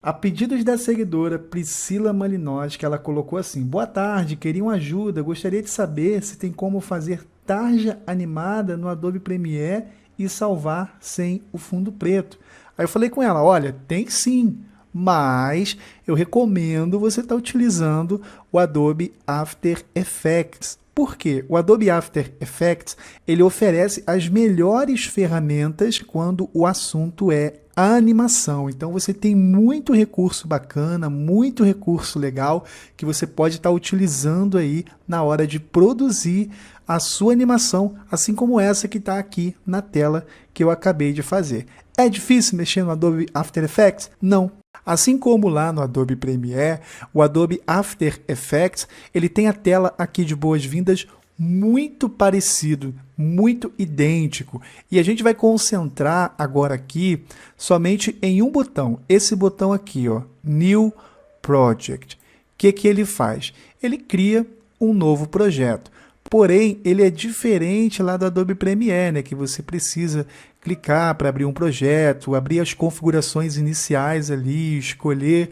A pedidos da seguidora Priscila Malinoski, ela colocou assim: boa tarde, queria uma ajuda, gostaria de saber se tem como fazer tarja animada no Adobe Premiere e salvar sem o fundo preto. Aí eu falei com ela: olha, tem sim, mas eu recomendo você estar utilizando o Adobe After Effects. Por quê? O Adobe After Effects, ele oferece as melhores ferramentas quando o assunto é a animação. Então você tem muito recurso bacana, muito recurso legal que você pode estar utilizando aí na hora de produzir a sua animação, assim como essa que está aqui na tela que eu acabei de fazer. É difícil mexer no Adobe After Effects? Não. Assim como lá no Adobe Premiere, o Adobe After Effects, ele tem a tela aqui de boas-vindas muito parecido, muito idêntico. E a gente vai concentrar agora aqui somente em um botão, esse botão aqui, ó, New Project. O que ele faz? Ele cria um novo projeto. Porém, ele é diferente lá do Adobe Premiere, né, que você precisa clicar para abrir um projeto, abrir as configurações iniciais ali, escolher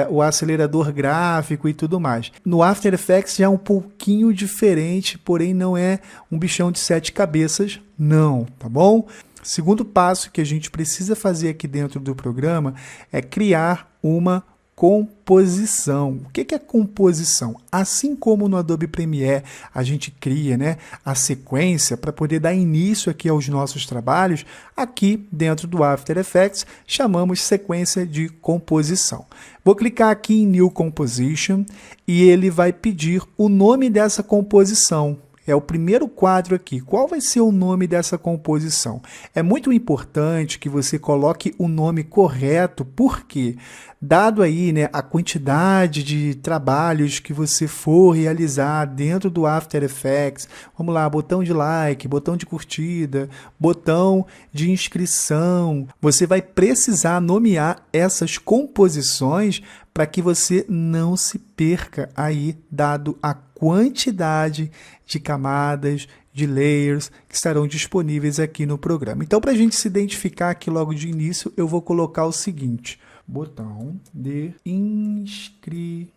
o acelerador gráfico e tudo mais. No After Effects já é um pouquinho diferente, porém não é um bichão de 7 cabeças, não, tá bom? Segundo passo que a gente precisa fazer aqui dentro do programa é criar uma composição. O que é composição? Assim como no Adobe Premiere a gente cria, né, a sequência para poder dar início aqui aos nossos trabalhos, aqui dentro do After Effects chamamos sequência de composição. Vou clicar aqui em New Composition e ele vai pedir o nome dessa composição. É o primeiro quadro aqui. Qual vai ser o nome dessa composição? É muito importante que você coloque o nome correto, porque dado aí, né, a quantidade de trabalhos que você for realizar dentro do After Effects, vamos lá, botão de like, botão de curtida, botão de inscrição, você vai precisar nomear essas composições para que você não se perca aí, dado a quantidade de camadas, de layers que estarão disponíveis aqui no programa. Então, para a gente se identificar aqui logo de início, eu vou colocar o seguinte: botão de inscrição.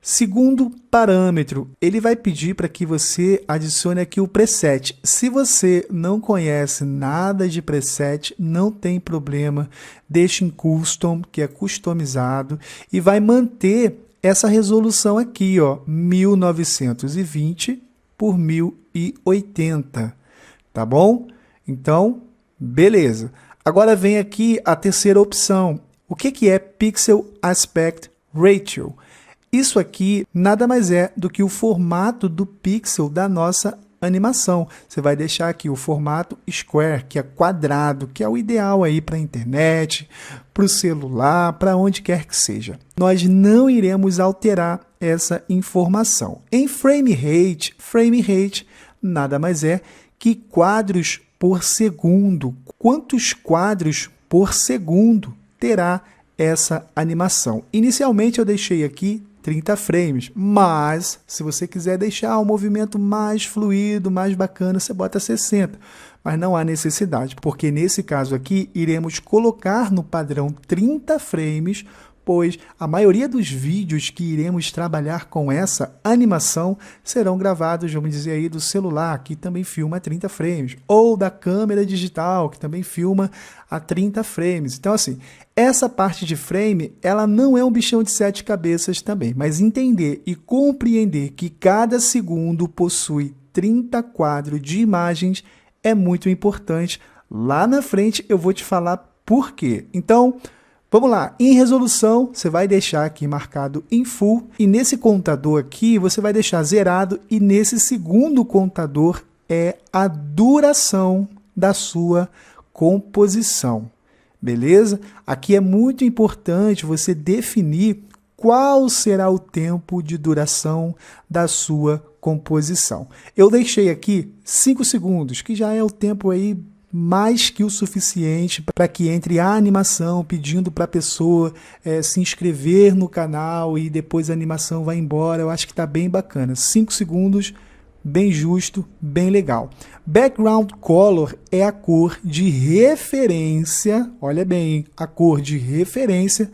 Segundo parâmetro, ele vai pedir para que você adicione aqui o preset. Se você não conhece nada de preset, não tem problema, deixe em custom, que é customizado, e vai manter essa resolução aqui, ó, 1920 por 1080, tá bom? Então, beleza. Agora vem aqui a terceira opção. O que é Pixel Aspect Ratio? Isso aqui nada mais é do que o formato do pixel da nossa animação. Você vai deixar aqui o formato square, que é quadrado, que é o ideal aí para a internet, para o celular, para onde quer que seja. Nós não iremos alterar essa informação. Em frame rate nada mais é que quadros por segundo. Quantos quadros por segundo terá essa animação? Inicialmente eu deixei aqui 30 frames, mas se você quiser deixar o movimento mais fluido, mais bacana, você bota 60, mas não há necessidade, porque nesse caso aqui iremos colocar no padrão 30 frames, pois a maioria dos vídeos que iremos trabalhar com essa animação serão gravados, vamos dizer aí, do celular, que também filma a 30 frames, ou da câmera digital, que também filma a 30 frames. Então, assim, essa parte de frame, ela não é um bichão de 7 cabeças também, mas entender e compreender que cada segundo possui 30 quadros de imagens é muito importante. Lá na frente eu vou te falar por quê. Então, vamos lá, em resolução, você vai deixar aqui marcado em full, e nesse contador aqui você vai deixar zerado, e nesse segundo contador é a duração da sua composição, beleza? Aqui é muito importante você definir qual será o tempo de duração da sua composição. Eu deixei aqui 5 segundos, que já é o tempo aí mais que o suficiente para que entre a animação pedindo para a pessoa se inscrever no canal e depois a animação vai embora. Eu acho que está bem bacana. 5 segundos, bem justo, bem legal. Background Color é a cor de referência, olha bem, a cor de referência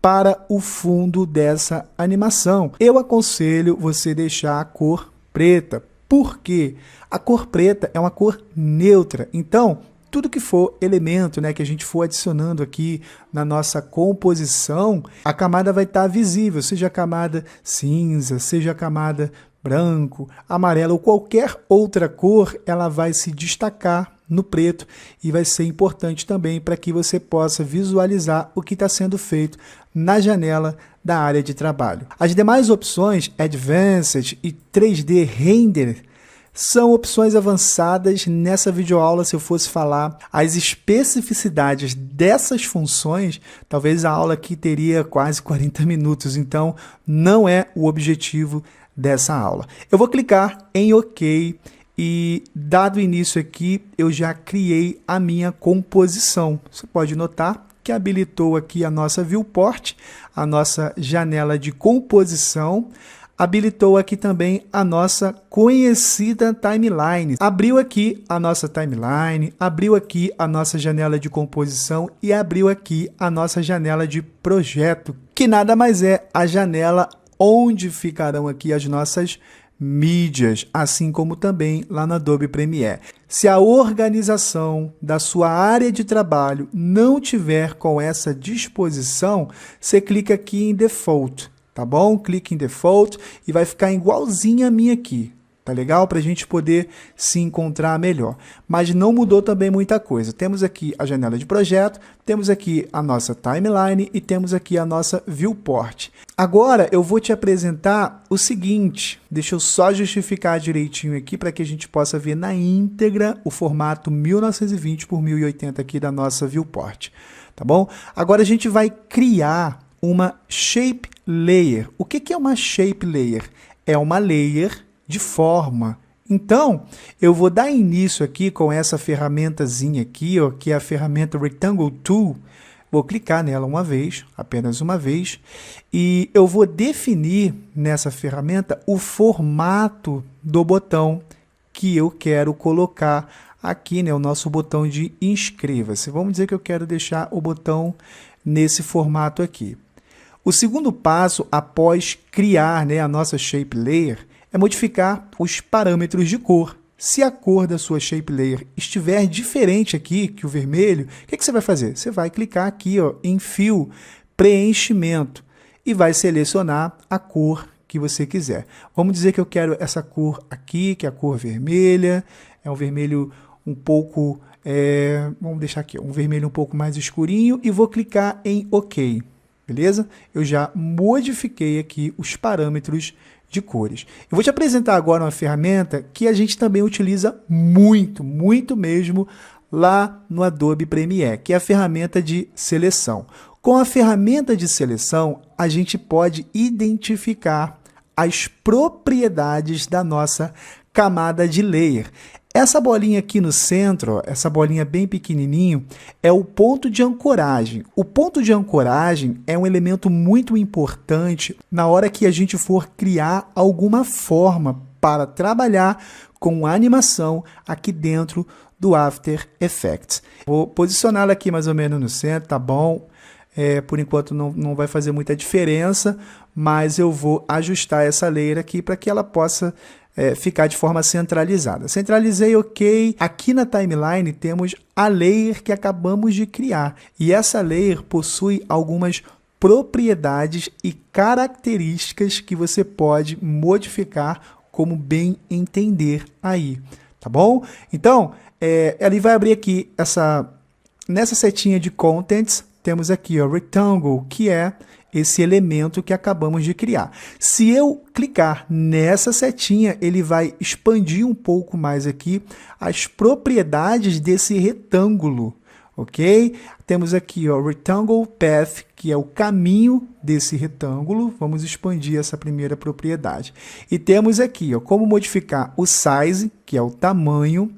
para o fundo dessa animação. Eu aconselho você deixar a cor preta. Por quê? A cor preta é uma cor neutra, então tudo que for elemento, né, que a gente for adicionando aqui na nossa composição, a camada vai estar visível, seja a camada cinza, seja a camada branco, amarelo ou qualquer outra cor, ela vai se destacar no preto e vai ser importante também para que você possa visualizar o que está sendo feito na janela da área de trabalho. As demais opções, Advanced e 3D Render, são opções avançadas nessa videoaula. Se eu fosse falar as especificidades dessas funções, talvez a aula aqui teria quase 40 minutos, então não é o objetivo dessa aula. Eu vou clicar em OK e, dado o início aqui, eu já criei a minha composição. Você pode notar que habilitou aqui a nossa viewport, a nossa janela de composição, habilitou aqui também a nossa conhecida timeline. Abriu aqui a nossa timeline, abriu aqui a nossa janela de composição e abriu aqui a nossa janela de projeto, que nada mais é a janela onde ficarão aqui as nossas mídias, assim como também lá no Adobe Premiere. Se a organização da sua área de trabalho não tiver com essa disposição, você clica aqui em Default. Tá bom? Clique em Default e vai ficar igualzinha a minha aqui. Tá legal? Para a gente poder se encontrar melhor. Mas não mudou também muita coisa. Temos aqui a janela de projeto, temos aqui a nossa timeline e temos aqui a nossa viewport. Agora eu vou te apresentar o seguinte. Deixa eu só justificar direitinho aqui para que a gente possa ver na íntegra o formato 1920 por 1080 aqui da nossa viewport. Tá bom? Agora a gente vai criar uma Shape Layer. O que é uma Shape Layer? É uma layer de forma. Então, eu vou dar início aqui com essa ferramentazinha aqui, ó, que é a ferramenta Rectangle Tool. Vou clicar nela uma vez, apenas uma vez, e eu vou definir nessa ferramenta o formato do botão que eu quero colocar aqui, né, o nosso botão de inscreva-se. Vamos dizer que eu quero deixar o botão nesse formato aqui. O segundo passo, após criar, né, a nossa Shape Layer, é modificar os parâmetros de cor. Se a cor da sua Shape Layer estiver diferente aqui que o vermelho, o que você vai fazer? Você vai clicar aqui, ó, em Fill, Preenchimento, e vai selecionar a cor que você quiser. Vamos dizer que eu quero essa cor aqui, que é a cor vermelha, é um vermelho um pouco, vamos deixar aqui, um vermelho um pouco mais escurinho, e vou clicar em OK. Beleza? Eu já modifiquei aqui os parâmetros de cores. Eu vou te apresentar agora uma ferramenta que a gente também utiliza muito, muito mesmo lá no Adobe Premiere, que é a ferramenta de seleção. Com a ferramenta de seleção, a gente pode identificar as propriedades da nossa camada de layer. Essa bolinha aqui no centro, ó, essa bolinha bem pequenininho, é o ponto de ancoragem. O ponto de ancoragem é um elemento muito importante na hora que a gente for criar alguma forma para trabalhar com animação aqui dentro do After Effects. Vou posicioná-la aqui mais ou menos no centro, tá bom? Por enquanto não vai fazer muita diferença, mas eu vou ajustar essa layer aqui para que ela possa ficar de forma centralizada. Centralizei, OK. Aqui na timeline temos a layer que acabamos de criar. E essa layer possui algumas propriedades e características que você pode modificar como bem entender aí. Tá bom? Então, ele vai abrir aqui nessa setinha de Contents, temos aqui o Rectangle, que é esse elemento que acabamos de criar. Se eu clicar nessa setinha, ele vai expandir um pouco mais aqui as propriedades desse retângulo, ok? Temos aqui o Rectangle Path, que é o caminho desse retângulo. Vamos expandir essa primeira propriedade. E temos aqui, ó, como modificar o Size, que é o tamanho,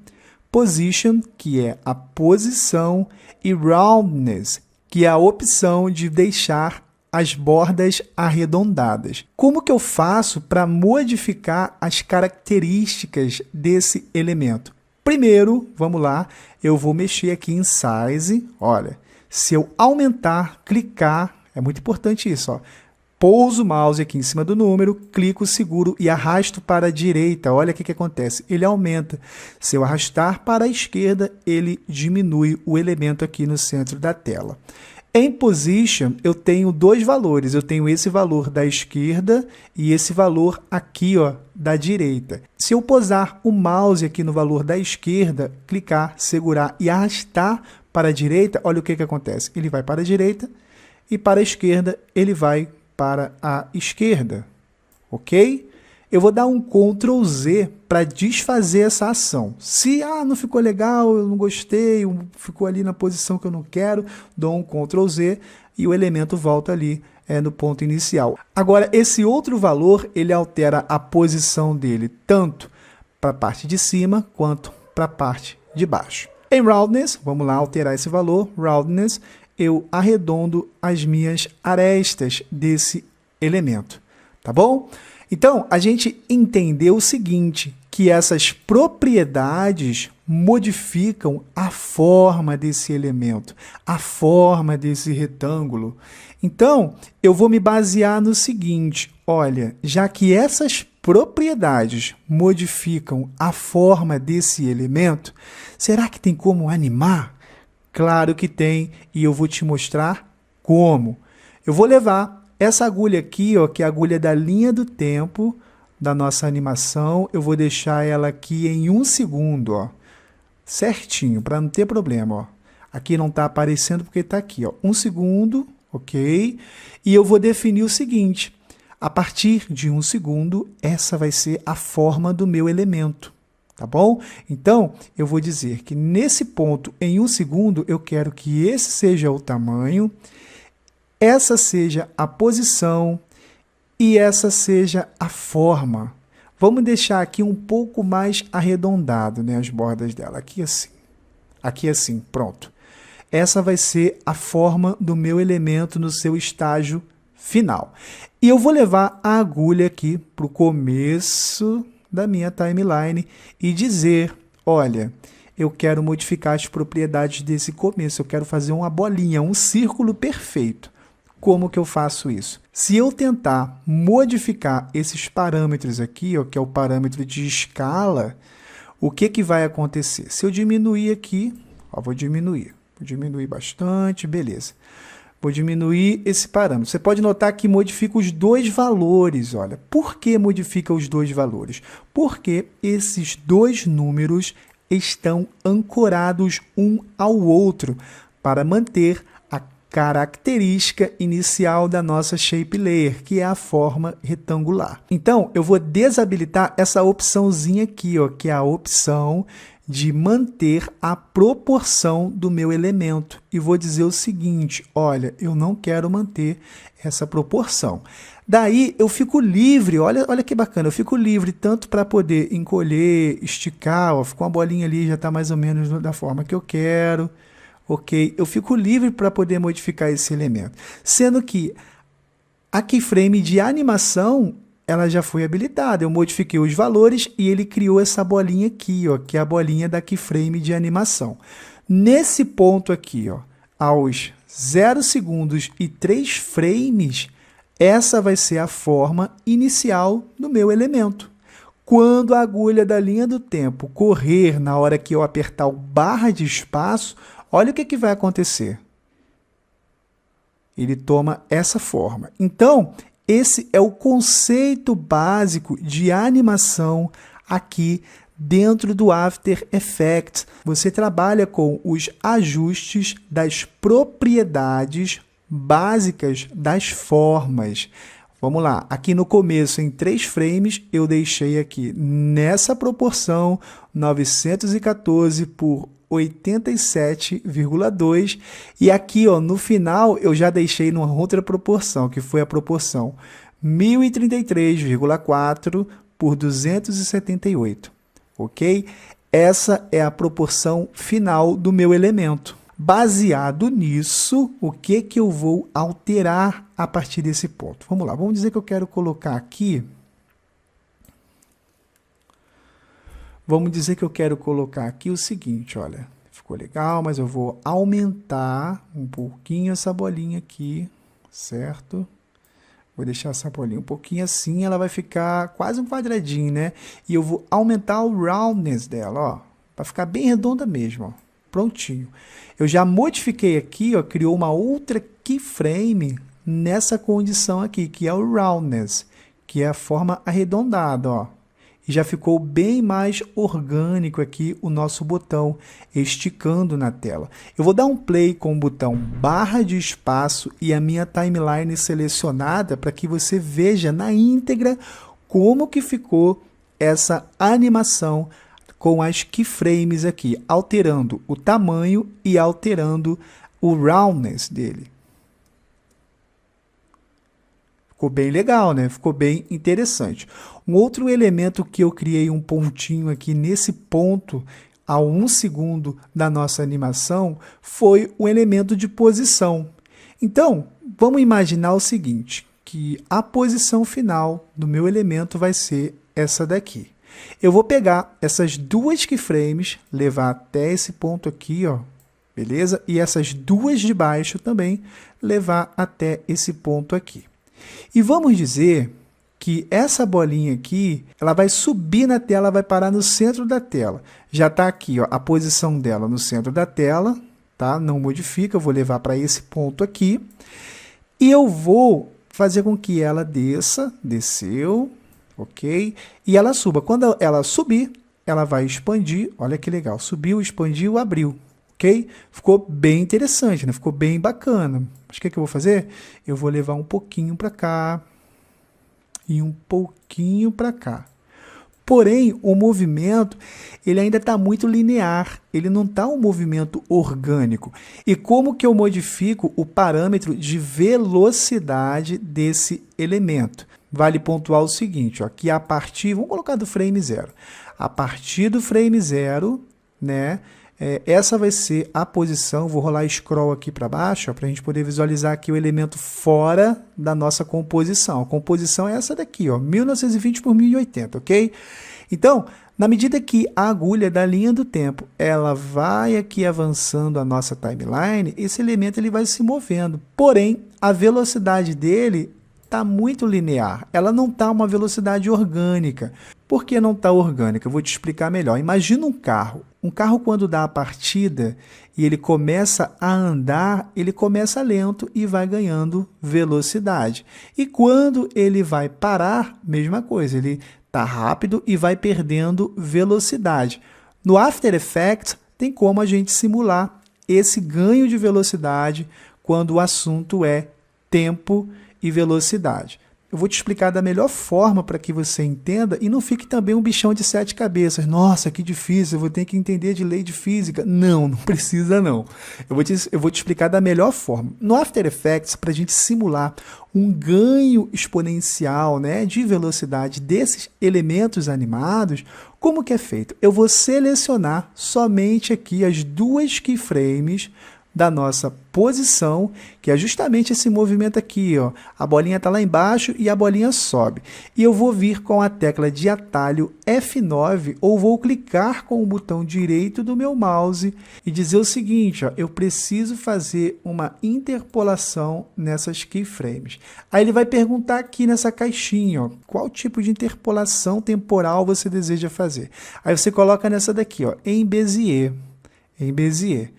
Position, que é a posição, e Roundness, que é a opção de deixar as bordas arredondadas. Como que eu faço para modificar as características desse elemento? Primeiro, vamos lá, eu vou mexer aqui em Size. Olha, se eu aumentar, clicar, é muito importante isso, ó. Pouso o mouse aqui em cima do número, clico, seguro e arrasto para a direita. Olha o que acontece, ele aumenta. Se eu arrastar para a esquerda, ele diminui o elemento aqui no centro da tela. Em Position, eu tenho dois valores. Eu tenho esse valor da esquerda e esse valor aqui, ó, da direita. Se eu posar o mouse aqui no valor da esquerda, clicar, segurar e arrastar para a direita, olha o que acontece. Ele vai para a direita e para a esquerda ele vai para a esquerda, ok? Eu vou dar um Ctrl Z para desfazer essa ação. Se não ficou legal, eu não gostei, ficou ali na posição que eu não quero, dou um Ctrl Z e o elemento volta ali no ponto inicial. Agora, esse outro valor, ele altera a posição dele tanto para a parte de cima quanto para a parte de baixo. Em Roundness, vamos lá alterar esse valor, Roundness, eu arredondo as minhas arestas desse elemento, tá bom? Então, a gente entendeu o seguinte, que essas propriedades modificam a forma desse elemento, a forma desse retângulo. Então, eu vou me basear no seguinte, olha, já que essas propriedades modificam a forma desse elemento, será que tem como animar? Claro que tem, e eu vou te mostrar como. Eu vou levar essa agulha aqui, ó, que é a agulha da linha do tempo da nossa animação, eu vou deixar ela aqui em 1 segundo, ó, certinho, para não ter problema. Ó. Aqui não está aparecendo porque está aqui, ó, 1 segundo, ok? E eu vou definir o seguinte, a partir de 1 segundo, essa vai ser a forma do meu elemento. Tá bom? Então, eu vou dizer que nesse ponto, em 1 segundo, eu quero que esse seja o tamanho, essa seja a posição e essa seja a forma. Vamos deixar aqui um pouco mais arredondado, né, as bordas dela. Aqui assim, pronto. Essa vai ser a forma do meu elemento no seu estágio final. E eu vou levar a agulha aqui para o começo da minha timeline e dizer, olha, eu quero modificar as propriedades desse começo, eu quero fazer uma bolinha, um círculo perfeito. Como que eu faço isso? Se eu tentar modificar esses parâmetros aqui, ó, que é o parâmetro de escala, o que vai acontecer? Se eu diminuir aqui, ó, vou diminuir bastante, beleza. Vou diminuir esse parâmetro. Você pode notar que modifica os dois valores. Olha, por que modifica os dois valores? Porque esses dois números estão ancorados um ao outro para manter a característica inicial da nossa Shape Layer, que é a forma retangular. Então, eu vou desabilitar essa opçãozinha aqui, ó, que é a opção de manter a proporção do meu elemento. E vou dizer o seguinte, olha, eu não quero manter essa proporção. Daí eu fico livre, olha que bacana, eu fico livre tanto para poder encolher, esticar, ó, ficou uma bolinha ali, já está mais ou menos da forma que eu quero, ok? Eu fico livre para poder modificar esse elemento. Sendo que a keyframe de animação, ela já foi habilitada, eu modifiquei os valores e ele criou essa bolinha aqui, ó, que é a bolinha da keyframe de animação. Nesse ponto aqui, ó, aos 0 segundos e 3 frames, essa vai ser a forma inicial do meu elemento. Quando a agulha da linha do tempo correr na hora que eu apertar o barra de espaço, olha o que vai acontecer. Ele toma essa forma. Então, esse é o conceito básico de animação aqui dentro do After Effects. Você trabalha com os ajustes das propriedades básicas das formas. Vamos lá, aqui no começo, em 3 frames, eu deixei aqui nessa proporção 914 por 87,2 e aqui, ó, no final eu já deixei numa outra proporção, que foi a proporção 1033,4 por 278, ok? Essa é a proporção final do meu elemento. Baseado nisso, o que que eu vou alterar a partir desse ponto? Vamos lá, vamos dizer que eu quero colocar aqui... Vamos dizer que eu quero colocar aqui o seguinte, olha, ficou legal, mas eu vou aumentar um pouquinho essa bolinha aqui, certo? Vou deixar essa bolinha um pouquinho assim, ela vai ficar quase um quadradinho, né? E eu vou aumentar o roundness dela, ó, para ficar bem redonda mesmo, ó. Prontinho. Eu já modifiquei aqui, ó, criou uma outra keyframe nessa condição aqui, que é o roundness, que é a forma arredondada, ó. E já ficou bem mais orgânico aqui o nosso botão, esticando na tela. Eu vou dar um play com o botão barra de espaço e a minha timeline selecionada para que você veja na íntegra como que ficou essa animação com as keyframes aqui, alterando o tamanho e alterando o roundness dele. Ficou bem legal, né? Ficou bem interessante. Um outro elemento que eu criei um pontinho aqui nesse ponto, a 1 segundo da nossa animação, foi o elemento de posição. Então, vamos imaginar o seguinte, que a posição final do meu elemento vai ser essa daqui. Eu vou pegar essas duas keyframes, levar até esse ponto aqui, ó, beleza? E essas duas de baixo também levar até esse ponto aqui. E vamos dizer que essa bolinha aqui, ela vai subir na tela, vai parar no centro da tela. Já está aqui, ó, a posição dela no centro da tela, tá? Não modifica, eu vou levar para esse ponto aqui. E eu vou fazer com que ela desça, desceu, ok? E ela suba. Quando ela subir, ela vai expandir, olha que legal, subiu, expandiu, abriu. Ok? Ficou bem interessante, né? Ficou bem bacana. Mas o que eu vou fazer? Eu vou levar um pouquinho para cá e um pouquinho para cá. Porém, o movimento ele ainda está muito linear, ele não está um movimento orgânico. E como que eu modifico o parâmetro de velocidade desse elemento? Vale pontuar o seguinte, ó, que a partir, vamos colocar do frame 0. A partir do frame 0, né? Essa vai ser a posição, vou rolar scroll aqui para baixo, para a gente poder visualizar aqui o elemento fora da nossa composição. A composição é essa daqui, ó, 1920 por 1080, ok? Então, na medida que a agulha da linha do tempo, ela vai aqui avançando a nossa timeline, esse elemento ele vai se movendo. Porém, a velocidade dele está muito linear, ela não está uma velocidade orgânica. Por que não está orgânica? Eu vou te explicar melhor. Imagina um carro quando dá a partida e ele começa a andar, ele começa lento e vai ganhando velocidade. E quando ele vai parar, mesma coisa, ele está rápido e vai perdendo velocidade. No After Effects tem como a gente simular esse ganho de velocidade quando o assunto é tempo e velocidade. Eu vou te explicar da melhor forma para que você entenda e não fique também um bichão de 7 cabeças. Nossa, que difícil, eu vou ter que entender de lei de física. Não, não precisa não. Eu vou te explicar da melhor forma. No After Effects, para a gente simular um ganho exponencial, né, de velocidade desses elementos animados, como que é feito? Eu vou selecionar somente aqui as duas keyframes da nossa posição, que é justamente esse movimento aqui, ó. A bolinha está lá embaixo e a bolinha sobe. E eu vou vir com a tecla de atalho F9 ou vou clicar com o botão direito do meu mouse e dizer o seguinte, ó, eu preciso fazer uma interpolação nessas keyframes. Aí ele vai perguntar aqui nessa caixinha, ó, qual tipo de interpolação temporal você deseja fazer. Aí você coloca nessa daqui, ó, em Bezier. Em Bezier.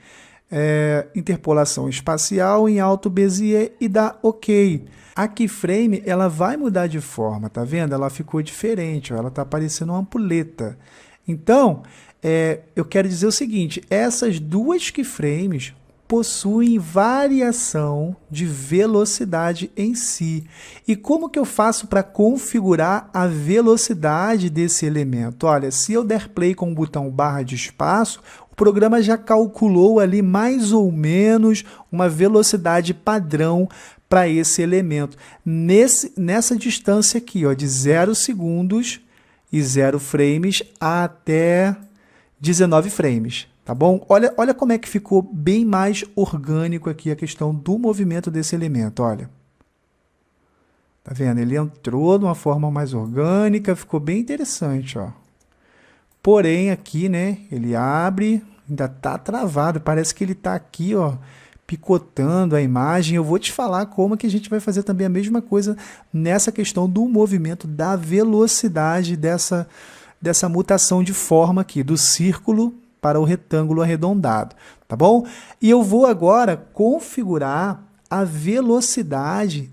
Interpolação espacial em alto Bezier e dá OK. A keyframe ela vai mudar de forma, tá vendo? Ela ficou diferente, ó, ela está parecendo uma ampulheta. Então, eu quero dizer o seguinte, essas duas keyframes possuem variação de velocidade em si. E como que eu faço para configurar a velocidade desse elemento? Olha, se eu der play com o botão barra de espaço, o programa já calculou ali mais ou menos uma velocidade padrão para esse elemento. Nessa distância aqui, ó, de 0 segundos e 0 frames até 19 frames. Tá bom? Olha como é que ficou bem mais orgânico aqui a questão do movimento desse elemento, olha. Tá vendo? Ele entrou de uma forma mais orgânica, ficou bem interessante, ó. Porém, aqui, né, ele abre, ainda tá travado, parece que ele tá aqui, ó, picotando a imagem. Eu vou te falar como que a gente vai fazer também a mesma coisa nessa questão do movimento, da velocidade dessa mutação de forma aqui, do círculo para o retângulo arredondado, tá bom? E eu vou agora configurar a velocidade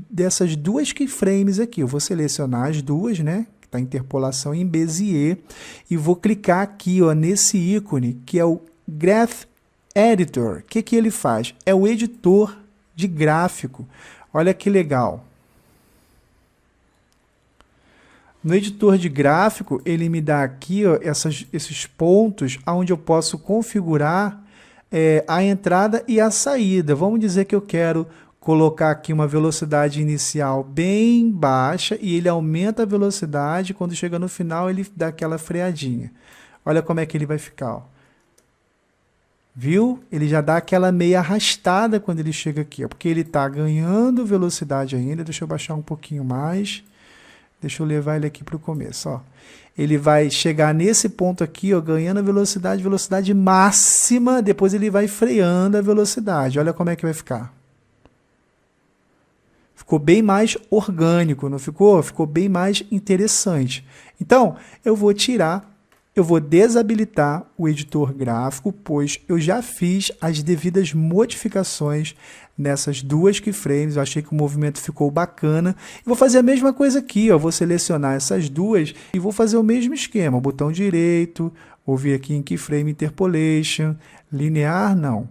dessas duas keyframes aqui. Eu vou selecionar as duas, né? Que está interpolação em Bezier, e vou clicar aqui, ó, nesse ícone, que é o Graph Editor. O que que ele faz? É o editor de gráfico. Olha que legal. No editor de gráfico, ele me dá aqui, ó, esses pontos onde eu posso configurar a entrada e a saída. Vamos dizer que eu quero colocar aqui uma velocidade inicial bem baixa e ele aumenta a velocidade. Quando chega no final, ele dá aquela freadinha. Olha como é que ele vai ficar, ó. Viu? Ele já dá aquela meia arrastada quando ele chega aqui, ó, porque ele está ganhando velocidade ainda. Deixa eu baixar um pouquinho mais. Deixa eu levar ele aqui para o começo, ó. Ele vai chegar nesse ponto aqui, ó, ganhando a velocidade máxima, depois ele vai freando a velocidade. Olha como é que vai ficar. Ficou bem mais orgânico, não ficou? Ficou bem mais interessante. Então, eu vou desabilitar o editor gráfico, pois eu já fiz as devidas modificações nessas duas keyframes. Eu achei que o movimento ficou bacana. E vou fazer a mesma coisa aqui, ó. Vou selecionar essas duas e vou fazer o mesmo esquema. Botão direito, vou vir aqui em Keyframe Interpolation, linear não,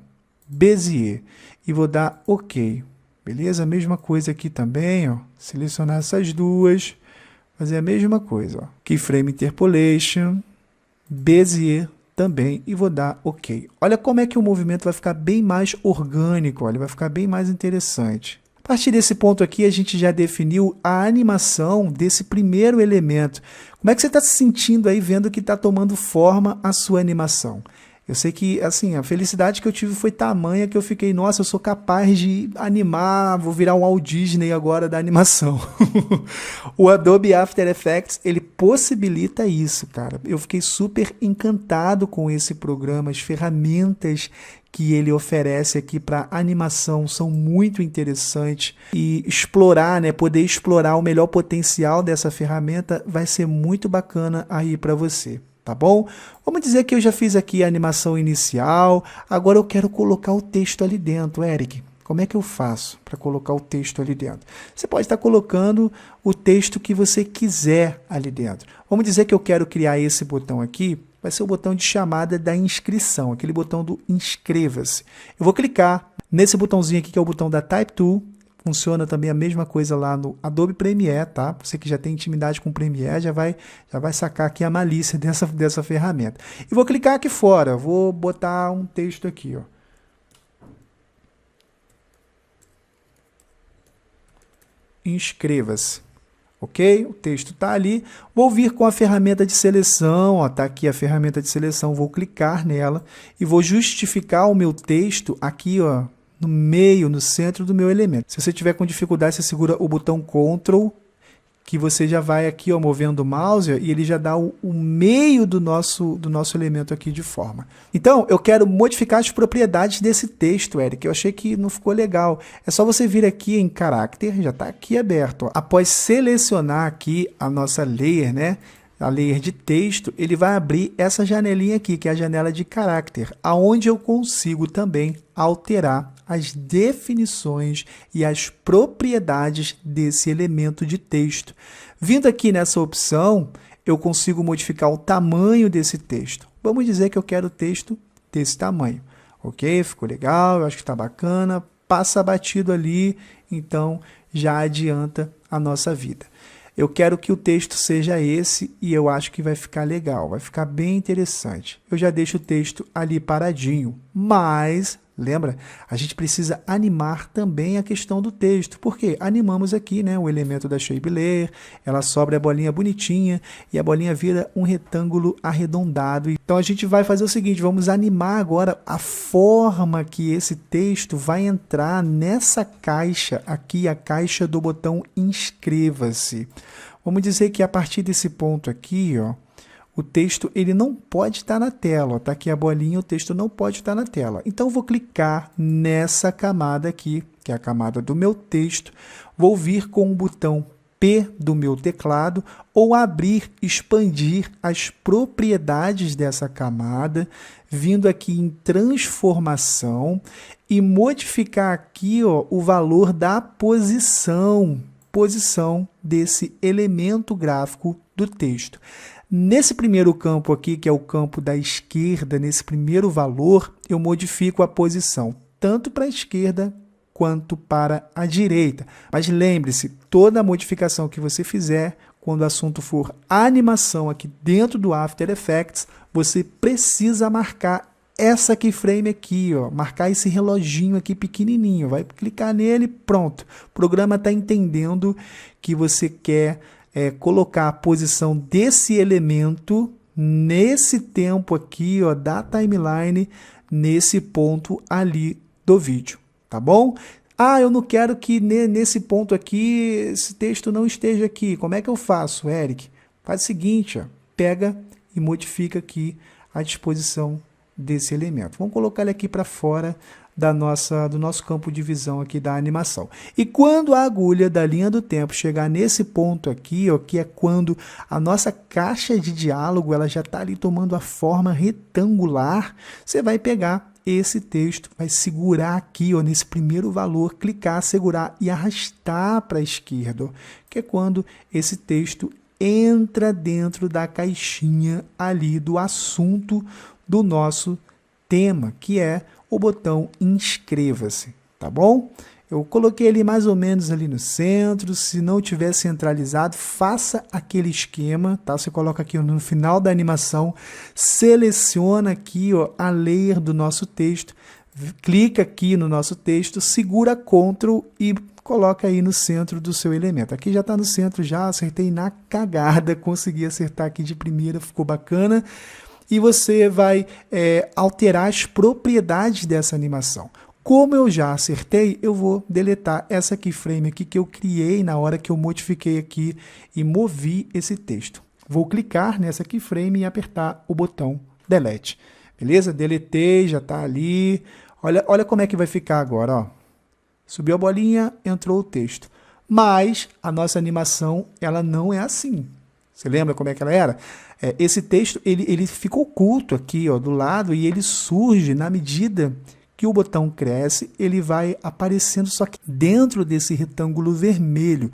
Bezier. E vou dar OK. Beleza? Mesma coisa aqui também, ó. Selecionar essas duas, fazer a mesma coisa, ó. Keyframe Interpolation, Bezier também, e vou dar OK. Olha como é que o movimento vai ficar bem mais orgânico, olha, vai ficar bem mais interessante. A partir desse ponto aqui, a gente já definiu a animação desse primeiro elemento. Como é que você está se sentindo aí, vendo que está tomando forma a sua animação? Eu sei que, assim, a felicidade que eu tive foi tamanha que eu fiquei, nossa, eu sou capaz de animar, vou virar um Walt Disney agora da animação. O Adobe After Effects, ele possibilita isso, cara. Eu fiquei super encantado com esse programa, as ferramentas que ele oferece aqui para animação são muito interessantes, e explorar, né, poder explorar o melhor potencial dessa ferramenta vai ser muito bacana aí para você. Tá bom? Vamos dizer que eu já fiz aqui a animação inicial, agora eu quero colocar o texto ali dentro. Eric, como é que eu faço para colocar o texto ali dentro? Você pode estar colocando o texto que você quiser ali dentro. Vamos dizer que eu quero criar esse botão aqui, vai ser o botão de chamada da inscrição, aquele botão do inscreva-se. Eu vou clicar nesse botãozinho aqui, que é o botão da Type Tool. Funciona também a mesma coisa lá no Adobe Premiere, tá? Você que já tem intimidade com o Premiere, já vai sacar aqui a malícia dessa ferramenta. E vou clicar aqui fora, vou botar um texto aqui, ó. Inscreva-se. Ok? O texto está ali. Vou vir com a ferramenta de seleção, ó, tá aqui a ferramenta de seleção, vou clicar nela e vou justificar o meu texto aqui, ó, no meio, no centro do meu elemento. Se você tiver com dificuldade, você segura o botão Ctrl, que você já vai aqui, ó, movendo o mouse, ó, e ele já dá o meio do nosso elemento aqui de forma. Então, eu quero modificar as propriedades desse texto, Eric. Eu achei que não ficou legal. É só você vir aqui em Character, já está aqui aberto, ó. Após selecionar aqui a nossa layer, né? A layer de texto, ele vai abrir essa janelinha aqui, que é a janela de caráter, aonde eu consigo também alterar as definições e as propriedades desse elemento de texto. Vindo aqui nessa opção, eu consigo modificar o tamanho desse texto. Vamos dizer que eu quero o texto desse tamanho. Ok? Ficou legal, eu acho que está bacana. Passa batido ali, então já adianta a nossa vida. Eu quero que o texto seja esse e eu acho que vai ficar legal, vai ficar bem interessante. Eu já deixo o texto ali paradinho, mas Lembra? A gente precisa animar também a questão do texto. Por quê? Animamos aqui, né, o elemento da Shape Layer, ela sobra a bolinha bonitinha e a bolinha vira um retângulo arredondado. Então a gente vai fazer o seguinte, vamos animar agora a forma que esse texto vai entrar nessa caixa aqui, a caixa do botão Inscreva-se. Vamos dizer que a partir desse ponto aqui, ó, o texto ele não pode estar na tela. Está aqui a bolinha, o texto não pode estar na tela. Então, eu vou clicar nessa camada aqui, que é a camada do meu texto. Vou vir com o botão P do meu teclado ou abrir, expandir as propriedades dessa camada, vindo aqui em transformação e modificar aqui, ó, o valor da posição desse elemento gráfico do texto. Nesse primeiro campo aqui, que é o campo da esquerda, nesse primeiro valor, eu modifico a posição, tanto para a esquerda quanto para a direita. Mas lembre-se, toda modificação que você fizer, quando o assunto for animação aqui dentro do After Effects, você precisa marcar essa keyframe aqui, ó, marcar esse reloginho aqui pequenininho. Vai clicar nele, pronto. O programa está entendendo que você quer colocar a posição desse elemento nesse tempo aqui, ó, da timeline, nesse ponto ali do vídeo, tá bom? Ah, eu não quero que nesse ponto aqui esse texto não esteja aqui. Como é que eu faço, Eric? Faz o seguinte, ó, pega e modifica aqui a disposição desse elemento. Vamos colocar ele aqui para fora do nosso campo de visão aqui da animação. E quando a agulha da linha do tempo chegar nesse ponto aqui, ó, que é quando a nossa caixa de diálogo ela já está ali tomando a forma retangular, você vai pegar esse texto, vai segurar aqui, ó, nesse primeiro valor, clicar, segurar e arrastar para a esquerda, ó, que é quando esse texto entra dentro da caixinha ali do assunto do nosso tema, que é o botão Inscreva-se, tá bom? Eu coloquei ele mais ou menos ali no centro. Se não tiver centralizado, faça aquele esquema, tá? Você coloca aqui no final da animação, seleciona aqui, ó, a layer do nosso texto, clica aqui no nosso texto, segura Ctrl e coloca aí no centro do seu elemento. Aqui já está no centro, já acertei na cagada, consegui acertar aqui de primeira, ficou bacana. E você vai alterar as propriedades dessa animação. Como eu já acertei, eu vou deletar essa keyframe aqui que eu criei na hora que eu modifiquei aqui e movi esse texto. Vou clicar nessa keyframe e apertar o botão Delete. Beleza? Deletei, já está ali. Olha como é que vai ficar agora, ó. Subiu a bolinha, entrou o texto. Mas a nossa animação, ela não é assim. Você lembra como é que ela era? Esse texto ele fica oculto aqui, ó, do lado, e ele surge na medida que o botão cresce, ele vai aparecendo só que dentro desse retângulo vermelho.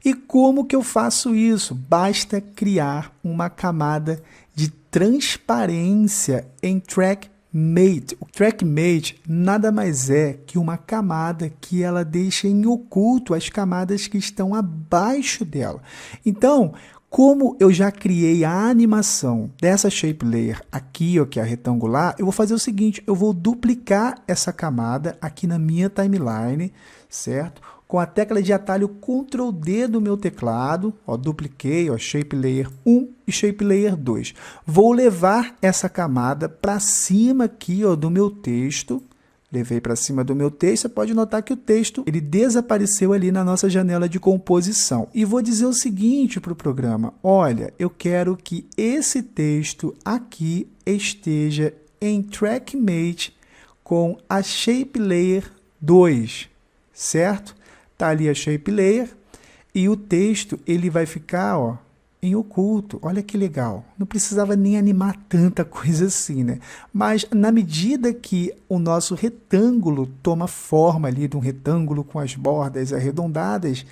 E como que eu faço isso? Basta criar uma camada de transparência em TrackMate. O TrackMate nada mais é que uma camada que ela deixa em oculto as camadas que estão abaixo dela. Então, como eu já criei a animação dessa Shape Layer aqui, ó, que é a retangular, eu vou fazer o seguinte, eu vou duplicar essa camada aqui na minha timeline, certo? Com a tecla de atalho Ctrl D do meu teclado, ó, dupliquei, ó, Shape Layer 1 e Shape Layer 2. Vou levar essa camada para cima aqui, ó, do meu texto. Levei para cima do meu texto, você pode notar que o texto ele desapareceu ali na nossa janela de composição. E vou dizer o seguinte para o programa, olha, eu quero que esse texto aqui esteja em TrackMate com a Shape Layer 2, certo? Tá ali a Shape Layer e o texto ele vai ficar, ó, em oculto. Olha que legal. Não precisava nem animar tanta coisa assim, né? Mas na medida que o nosso retângulo toma forma ali de um retângulo com as bordas arredondadas,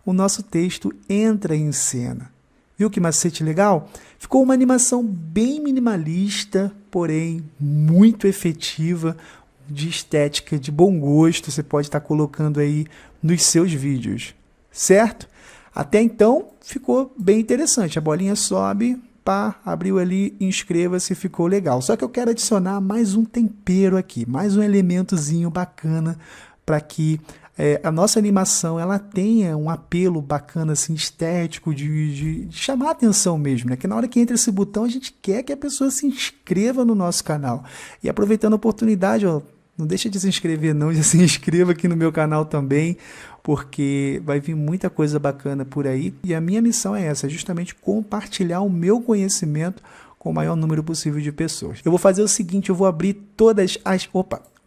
o nosso texto entra em cena. Viu que macete legal? Ficou uma animação bem minimalista, porém muito efetiva, de estética, de bom gosto, você pode estar colocando aí nos seus vídeos, certo? Até então, ficou bem interessante. A bolinha sobe, pá, abriu ali, inscreva-se, ficou legal. Só que eu quero adicionar mais um tempero aqui, mais um elementozinho bacana para que a nossa animação ela tenha um apelo bacana, assim, estético, de chamar a atenção mesmo, né? Que na hora que entra esse botão, a gente quer que a pessoa se inscreva no nosso canal. E aproveitando a oportunidade, ó, não deixa de se inscrever não, já se inscreva aqui no meu canal também, porque vai vir muita coisa bacana por aí. E a minha missão é essa, justamente compartilhar o meu conhecimento com o maior número possível de pessoas. Eu vou fazer o seguinte, eu vou abrir todas as...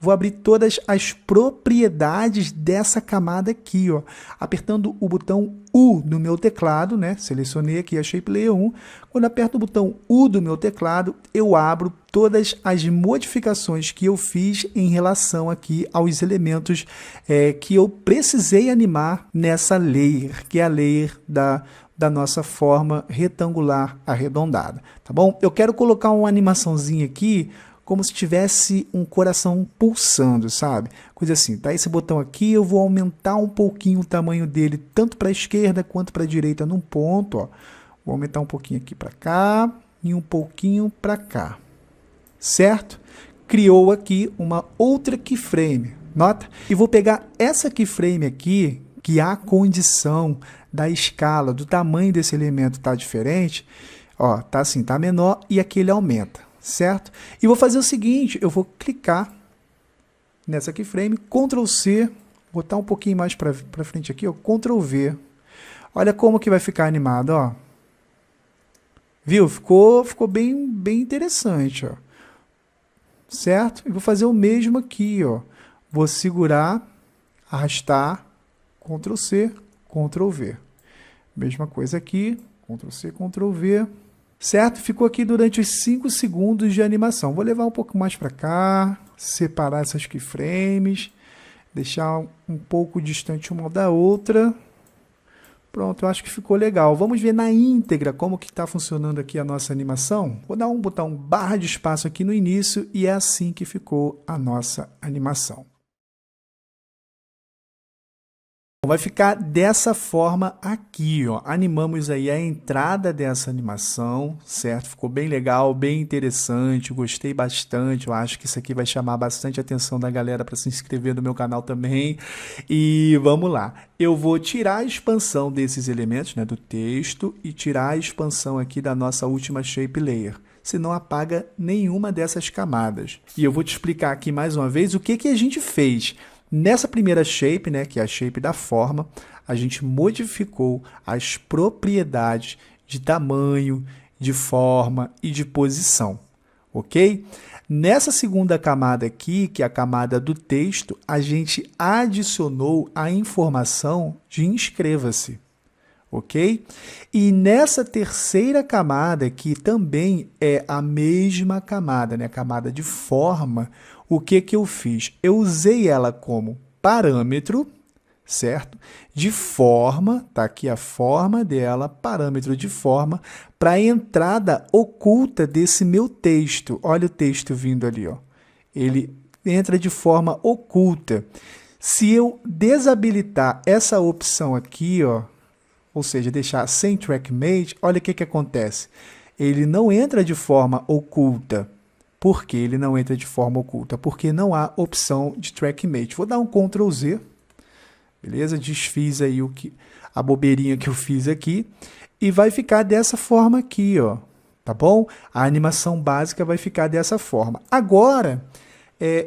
Vou abrir todas as propriedades dessa camada aqui, ó, apertando o botão U no meu teclado, né? Selecionei aqui a Shape Layer 1. Quando aperto o botão U do meu teclado, eu abro todas as modificações que eu fiz em relação aqui aos elementos que eu precisei animar nessa layer, que é a layer da nossa forma retangular arredondada, tá bom? Eu quero colocar uma animaçãozinha aqui como se tivesse um coração pulsando, sabe? Coisa assim, tá? Esse botão aqui, eu vou aumentar um pouquinho o tamanho dele, tanto para a esquerda quanto para a direita num ponto, ó. Vou aumentar um pouquinho aqui para cá e um pouquinho para cá, certo? Criou aqui uma outra keyframe, nota? E vou pegar essa keyframe aqui, que a condição da escala, do tamanho desse elemento tá diferente, ó, tá assim, tá menor e aqui ele aumenta. Certo? E vou fazer o seguinte, eu vou clicar nessa keyframe, Ctrl C, botar um pouquinho mais para frente aqui, ó, Ctrl V. Olha como que vai ficar animado, ó. Viu? Ficou bem interessante, ó. Certo? E vou fazer o mesmo aqui, ó. Vou segurar, arrastar, Ctrl C, Ctrl V. Mesma coisa aqui, Ctrl C, Ctrl V. Certo? Ficou aqui durante os 5 segundos de animação. Vou levar um pouco mais para cá, separar essas keyframes, deixar um pouco distante uma da outra. Pronto, eu acho que ficou legal. Vamos ver na íntegra como que está funcionando aqui a nossa animação. Vou botar um barra de espaço aqui no início e é assim que ficou a nossa animação. Vai ficar dessa forma aqui, ó. Animamos aí a entrada dessa animação, certo? Ficou bem legal, bem interessante, gostei bastante. Eu acho que isso aqui vai chamar bastante a atenção da galera para se inscrever no meu canal também. E vamos lá. Eu vou tirar a expansão desses elementos, né, do texto, e tirar a expansão aqui da nossa última Shape Layer. Se não apaga nenhuma dessas camadas. E eu vou te explicar aqui mais uma vez o que a gente fez. Nessa primeira shape, né, que é a shape da forma, a gente modificou as propriedades de tamanho, de forma e de posição, ok? Nessa segunda camada aqui, que é a camada do texto, a gente adicionou a informação de inscreva-se, ok? E nessa terceira camada, que também é a mesma camada, né, a camada de forma, o que eu fiz? Eu usei ela como parâmetro, certo? De forma, tá aqui a forma dela, parâmetro de forma, para a entrada oculta desse meu texto. Olha o texto vindo ali, ó. Ele entra de forma oculta. Se eu desabilitar essa opção aqui, ó, ou seja, deixar sem TrackMate, olha o que acontece. Ele não entra de forma oculta. Por que ele não entra de forma oculta? Porque não há opção de TrackMate. Vou dar um Ctrl Z, beleza? Desfiz aí a bobeirinha que eu fiz aqui e vai ficar dessa forma aqui, ó, tá bom? A animação básica vai ficar dessa forma. Agora,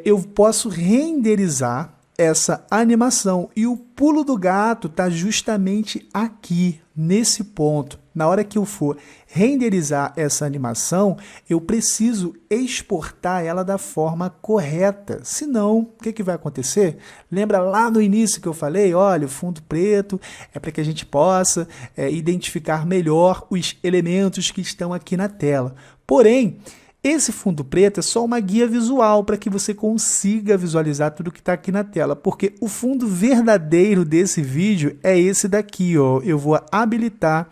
eu posso renderizar essa animação e o pulo do gato está justamente aqui, nesse ponto. Na hora que eu for renderizar essa animação, eu preciso exportar ela da forma correta. Senão, o que vai acontecer? Lembra lá no início que eu falei? Olha, o fundo preto é para que a gente possa identificar melhor os elementos que estão aqui na tela. Porém, esse fundo preto é só uma guia visual para que você consiga visualizar tudo que está aqui na tela, porque o fundo verdadeiro desse vídeo é esse daqui, ó. Eu vou habilitar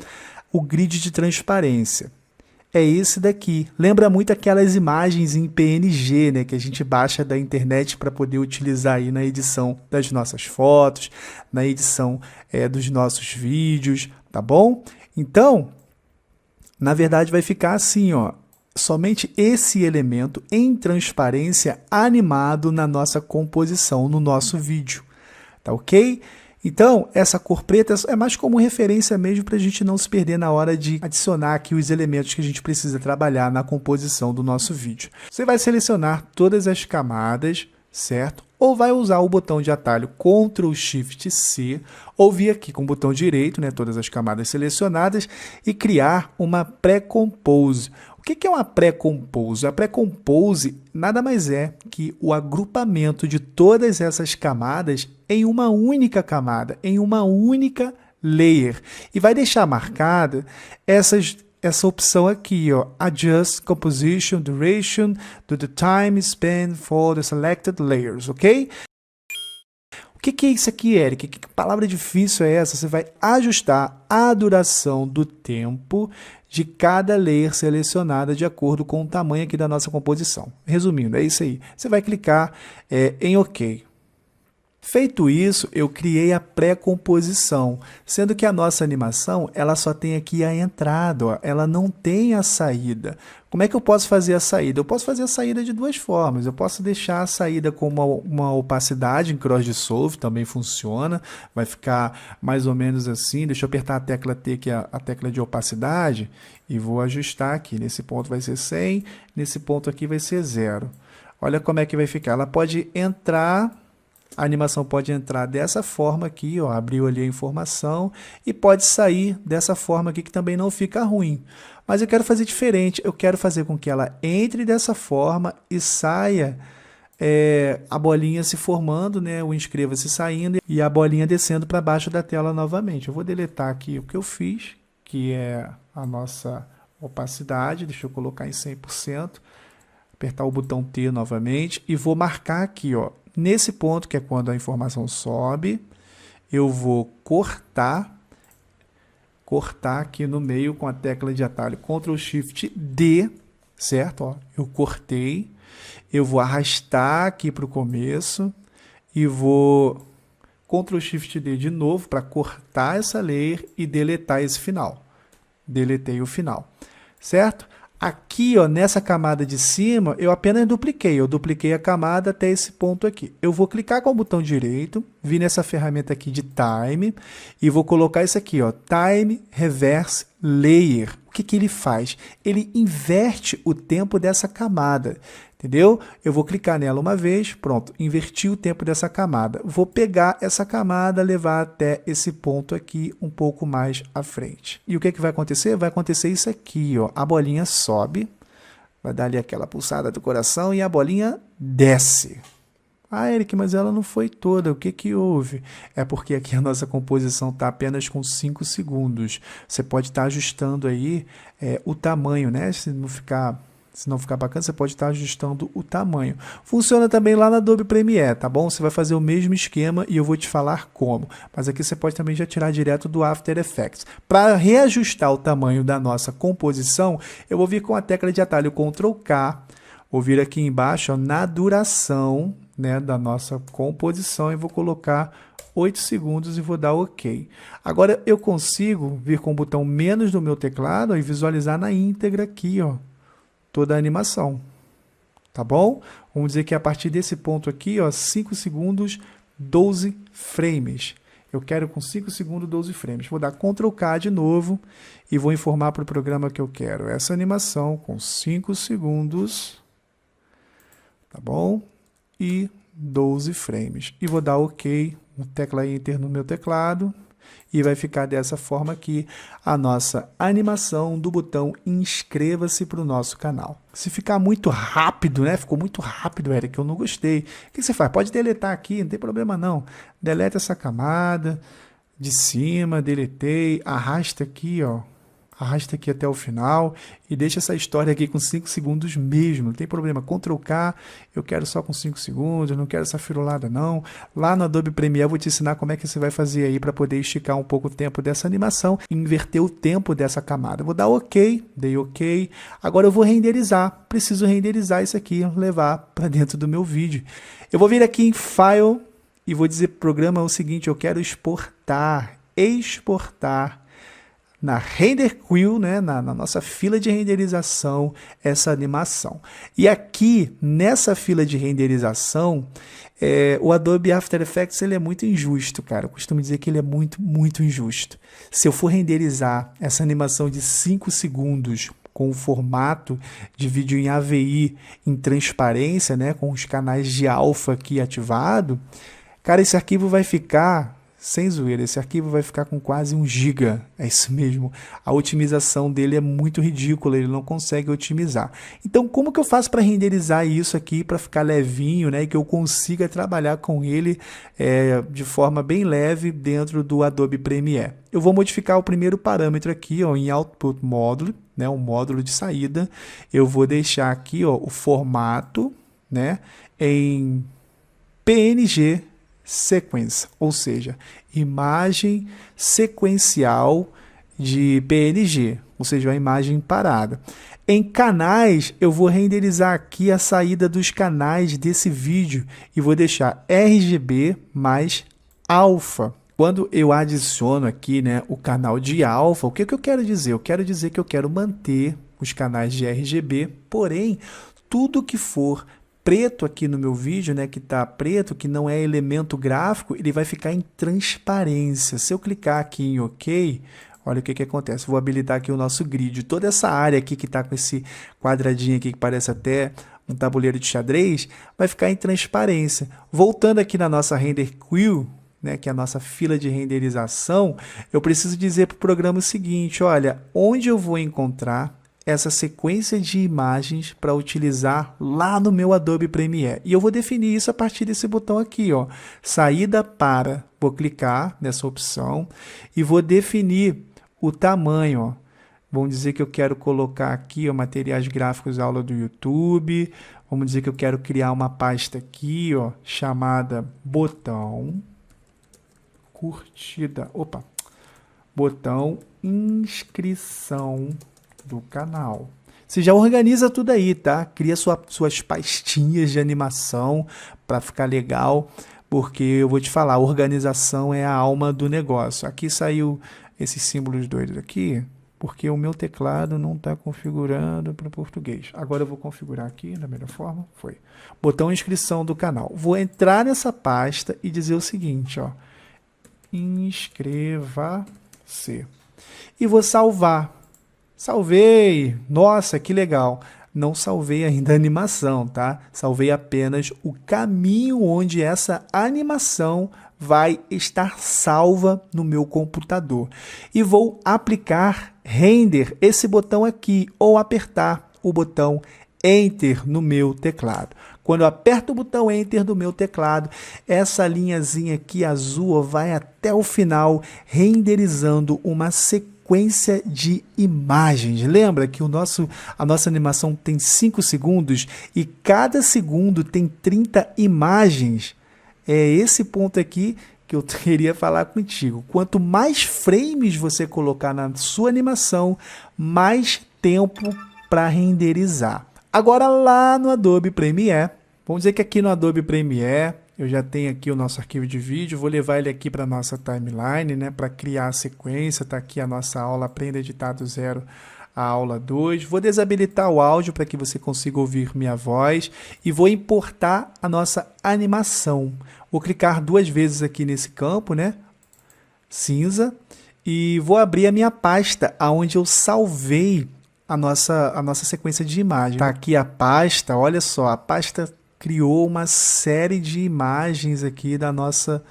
o grid de transparência. É esse daqui. Lembra muito aquelas imagens em PNG, né, que a gente baixa da internet para poder utilizar aí na edição das nossas fotos, na edição dos nossos vídeos, tá bom? Então, Na verdade, vai ficar assim, ó. Somente esse elemento em transparência animado na nossa composição, no nosso vídeo. Tá ok? Então, essa cor preta é mais como referência mesmo para a gente não se perder na hora de adicionar aqui os elementos que a gente precisa trabalhar na composição do nosso vídeo. Você vai selecionar todas as camadas, certo? Ou vai usar o botão de atalho Ctrl Shift C, ou vir aqui com o botão direito, né, todas as camadas selecionadas, e criar uma pré-compose. O que é uma pré-compose? A pré-compose nada mais é que o agrupamento de todas essas camadas em uma única camada, em uma única layer. E vai deixar marcada essa opção aqui, ó, Adjust Composition Duration to the Time Spent for the Selected Layers, ok? O que é isso aqui, Eric? Que palavra difícil é essa? Você vai ajustar a duração do tempo de cada layer selecionada de acordo com o tamanho aqui da nossa composição. Resumindo, é isso aí. Você vai clicar em OK. Feito isso, eu criei a pré-composição, sendo que a nossa animação ela só tem aqui a entrada, ó, ela não tem a saída. Como é que eu posso fazer a saída? Eu posso fazer a saída de duas formas. Eu posso deixar a saída com uma opacidade em Cross Dissolve, também funciona. Vai ficar mais ou menos assim. Deixa eu apertar a tecla T, que é a tecla de opacidade, e vou ajustar aqui. Nesse ponto vai ser 100, nesse ponto aqui vai ser 0. Olha como é que vai ficar. Ela pode entrar... A animação pode entrar dessa forma aqui, ó, abriu ali a informação, e pode sair dessa forma aqui, que também não fica ruim. Mas eu quero fazer diferente, eu quero fazer com que ela entre dessa forma e saia a bolinha se formando, né, o inscreva-se saindo e a bolinha descendo para baixo da tela novamente. Eu vou deletar aqui o que eu fiz, que é a nossa opacidade, deixa eu colocar em 100%, apertar o botão T novamente e vou marcar aqui, ó, nesse ponto, que é quando a informação sobe, eu vou cortar aqui no meio com a tecla de atalho Ctrl Shift D, certo? Ó, eu cortei, eu vou arrastar aqui para o começo e vou Ctrl Shift D de novo para cortar essa layer e deletar esse final. Deletei o final, certo? Aqui, ó, nessa camada de cima, eu apenas dupliquei. Eu dupliquei a camada até esse ponto aqui. Eu vou clicar com o botão direito, vir nessa ferramenta aqui de Time, e vou colocar isso aqui, ó, Time Reverse Layer. O que ele faz? Ele inverte o tempo dessa camada, entendeu? Eu vou clicar nela uma vez, pronto, inverti o tempo dessa camada. Vou pegar essa camada, levar até esse ponto aqui, um pouco mais à frente. E o que vai acontecer? Vai acontecer isso aqui, ó, a bolinha sobe, vai dar ali aquela pulsada do coração e a bolinha desce. Ah, Eric, mas ela não foi toda, o que houve? É porque aqui a nossa composição está apenas com 5 segundos. Você pode estar ajustando aí o tamanho, né? Se não ficar bacana, você pode estar ajustando o tamanho. Funciona também lá na Adobe Premiere, tá bom? Você vai fazer o mesmo esquema e eu vou te falar como. Mas aqui você pode também já tirar direto do After Effects. Para reajustar o tamanho da nossa composição, eu vou vir com a tecla de atalho Ctrl K, vou vir aqui embaixo, ó, na duração, né, da nossa composição, e vou colocar 8 segundos e vou dar OK. Agora eu consigo vir com o botão menos do meu teclado e visualizar na íntegra aqui, ó, toda a animação. Tá bom? Vamos dizer que a partir desse ponto aqui, ó, 5 segundos, 12 frames. Eu quero com 5 segundos, 12 frames. Vou dar Ctrl K de novo e vou informar para o programa que eu quero essa animação com 5 segundos, tá bom? E 12 frames. E vou dar OK, tecla Enter no meu teclado, e vai ficar dessa forma aqui a nossa animação do botão inscreva-se para o nosso canal. Se ficar muito rápido, né? Ficou muito rápido, Eric, eu não gostei. O que você faz? Pode deletar aqui, não tem problema não. Deleta essa camada de cima, deletei, arrasta aqui, ó. Arrasta aqui até o final e deixa essa história aqui com 5 segundos mesmo, não tem problema. Ctrl K, eu quero só com 5 segundos, não quero essa firulada não. Lá no Adobe Premiere eu vou te ensinar como é que você vai fazer aí para poder esticar um pouco o tempo dessa animação e inverter o tempo dessa camada. Vou dar OK, dei OK. Agora eu vou renderizar, preciso renderizar isso aqui, levar para dentro do meu vídeo. Eu vou vir aqui em File e vou dizer para o programa o seguinte, eu quero exportar na Render Queue, né, na nossa fila de renderização, essa animação. E aqui, nessa fila de renderização, o Adobe After Effects ele é muito injusto, cara. Eu costumo dizer que ele é muito, muito injusto. Se eu for renderizar essa animação de 5 segundos com o formato de vídeo em AVI, em transparência, né, com os canais de alfa aqui ativado, cara, esse arquivo vai ficar... Sem zoeira, esse arquivo vai ficar com quase 1 GB, é isso mesmo. A otimização dele é muito ridícula, ele não consegue otimizar. Então, como que eu faço para renderizar isso aqui, para ficar levinho, né, e que eu consiga trabalhar com ele de forma bem leve dentro do Adobe Premiere? Eu vou modificar o primeiro parâmetro aqui, ó, em Output Module, né, o módulo de saída. Eu vou deixar aqui, ó, o formato, né, em PNG sequência, ou seja, imagem sequencial de PNG, ou seja, uma imagem parada. Em canais, eu vou renderizar aqui a saída dos canais desse vídeo e vou deixar RGB mais alfa. Quando eu adiciono aqui, né, o canal de alfa, o que eu quero dizer? Eu quero dizer que eu quero manter os canais de RGB, porém, tudo que for preto aqui no meu vídeo, né, que está preto, que não é elemento gráfico, ele vai ficar em transparência. Se eu clicar aqui em OK, olha o que acontece. Vou habilitar aqui o nosso grid. Toda essa área aqui que está com esse quadradinho aqui que parece até um tabuleiro de xadrez, vai ficar em transparência. Voltando aqui na nossa Render Queue, né, que é a nossa fila de renderização, eu preciso dizer para o programa o seguinte, olha, onde eu vou encontrar essa sequência de imagens para utilizar lá no meu Adobe Premiere. E eu vou definir isso a partir desse botão aqui, ó, saída para. Vou clicar nessa opção e vou definir o tamanho, ó. Vamos dizer que eu quero colocar aqui, ó, materiais gráficos aula do YouTube. Vamos dizer que eu quero criar uma pasta aqui, ó, chamada botão curtida. Opa! Botão inscrição do canal. Você já organiza tudo aí, tá? Cria suas pastinhas de animação para ficar legal, porque eu vou te falar, a organização é a alma do negócio. Aqui saiu esses símbolos doidos aqui, porque o meu teclado não está configurando para o português. Agora eu vou configurar aqui da melhor forma. Foi. Botão inscrição do canal. Vou entrar nessa pasta e dizer o seguinte, ó, inscreva-se. E vou salvar. Salvei! Nossa, que legal! Não salvei ainda a animação, tá? Salvei apenas o caminho onde essa animação vai estar salva no meu computador. E vou aplicar Render, esse botão aqui, ou apertar o botão Enter no meu teclado. Quando eu aperto o botão Enter no meu teclado, essa linhazinha aqui azul vai até o final, renderizando uma sequência de imagens. Lembra que a nossa animação tem 5 segundos e cada segundo tem 30 imagens? É esse ponto aqui que eu queria falar contigo. Quanto mais frames você colocar na sua animação, mais tempo para renderizar. Agora lá no Adobe Premiere, vamos dizer que aqui no Adobe Premiere, eu já tenho aqui o nosso arquivo de vídeo, vou levar ele aqui para a nossa timeline, né, para criar a sequência. Está aqui a nossa aula Aprenda a Editar do Zero, a aula 2. Vou desabilitar o áudio para que você consiga ouvir minha voz e vou importar a nossa animação. Vou clicar 2 vezes aqui nesse campo, né, cinza, e vou abrir a minha pasta, onde eu salvei a nossa sequência de imagens. Está aqui a pasta, olha só, a pasta criou uma série de imagens aqui da nossa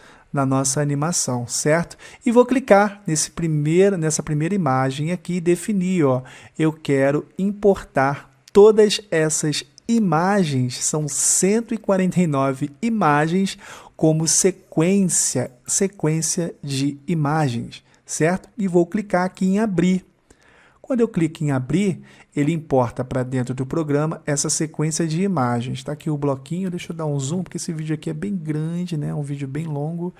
animação, certo? E vou clicar nessa primeira imagem aqui e definir, ó, eu quero importar todas essas imagens, são 149 imagens como sequência de imagens, certo? E vou clicar aqui em abrir. Quando eu clico em abrir, ele importa para dentro do programa essa sequência de imagens. Está aqui o bloquinho, deixa eu dar um zoom, porque esse vídeo aqui é bem grande, né? É um vídeo bem longo.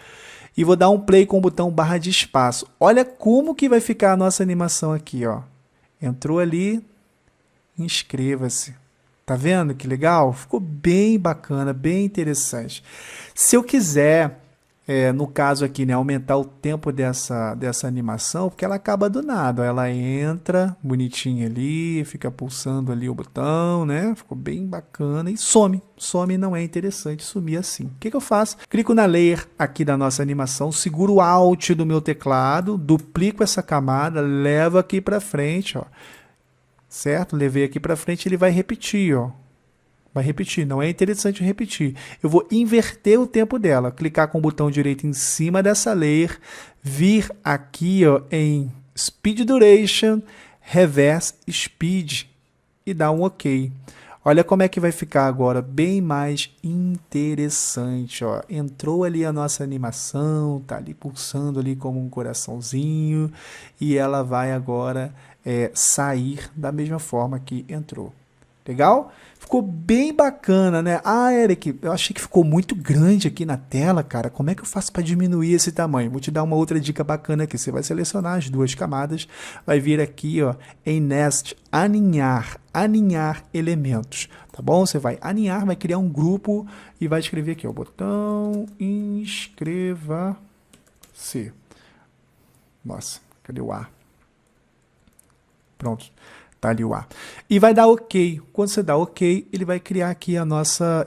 E vou dar um play com o botão barra de espaço. Olha como que vai ficar a nossa animação aqui, ó. Entrou ali, inscreva-se. Tá vendo que legal? Ficou bem bacana, bem interessante. Se eu quiser no caso aqui, né, aumentar o tempo dessa animação, porque ela acaba do nada. Ó, ela entra bonitinha ali, fica pulsando ali o botão, né? Ficou bem bacana e some. Some, não é interessante sumir assim. O que eu faço? Clico na layer aqui da nossa animação, seguro o Alt do meu teclado, duplico essa camada, levo aqui para frente, ó. Certo? Levei aqui para frente, ele vai repetir, ó. Vai repetir, não é interessante repetir. Eu vou inverter o tempo dela, clicar com o botão direito em cima dessa layer, vir aqui ó, em Speed Duration, Reverse Speed e dar um OK. Olha como é que vai ficar agora, bem mais interessante. Ó. Entrou ali a nossa animação, tá ali pulsando ali como um coraçãozinho e ela vai agora sair da mesma forma que entrou. Legal? Ficou bem bacana, né? Ah, Eric, eu achei que ficou muito grande aqui na tela, cara. Como é que eu faço para diminuir esse tamanho? Vou te dar uma outra dica bacana aqui. Você vai selecionar as duas camadas, vai vir aqui, ó, em Nest, aninhar elementos, tá bom? Você vai aninhar, vai criar um grupo e vai escrever aqui, ó, botão inscreva-se. Nossa, cadê o A? Pronto. Tá ali o A. E vai dar OK. Quando você dá OK, ele vai criar aqui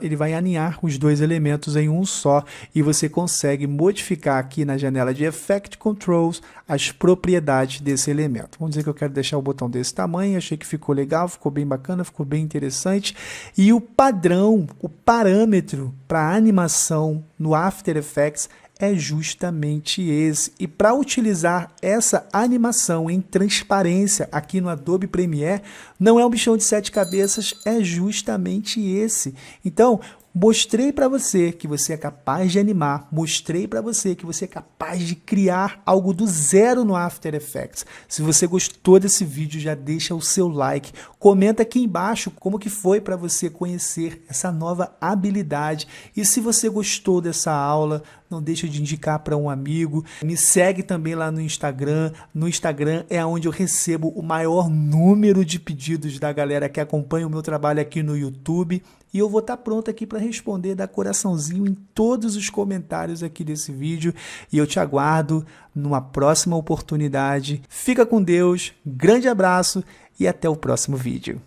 ele vai aninhar os dois elementos em um só e você consegue modificar aqui na janela de Effect Controls as propriedades desse elemento. Vamos dizer que eu quero deixar o botão desse tamanho, achei que ficou legal, ficou bem bacana, ficou bem interessante. E o padrão, o parâmetro para animação no After Effects é justamente esse. E para utilizar essa animação em transparência aqui no Adobe Premiere, não é um bichão de 7 cabeças, é justamente esse. Então, mostrei para você que você é capaz de animar, mostrei para você que você é capaz de criar algo do zero no After Effects. Se você gostou desse vídeo, já deixa o seu like, comenta aqui embaixo como que foi para você conhecer essa nova habilidade. E se você gostou dessa aula, não deixa de indicar para um amigo. Me segue também lá no Instagram. No Instagram é onde eu recebo o maior número de pedidos da galera que acompanha o meu trabalho aqui no YouTube. E eu vou estar pronto aqui para responder, dar coraçãozinho em todos os comentários aqui desse vídeo. E eu te aguardo numa próxima oportunidade. Fica com Deus, grande abraço e até o próximo vídeo.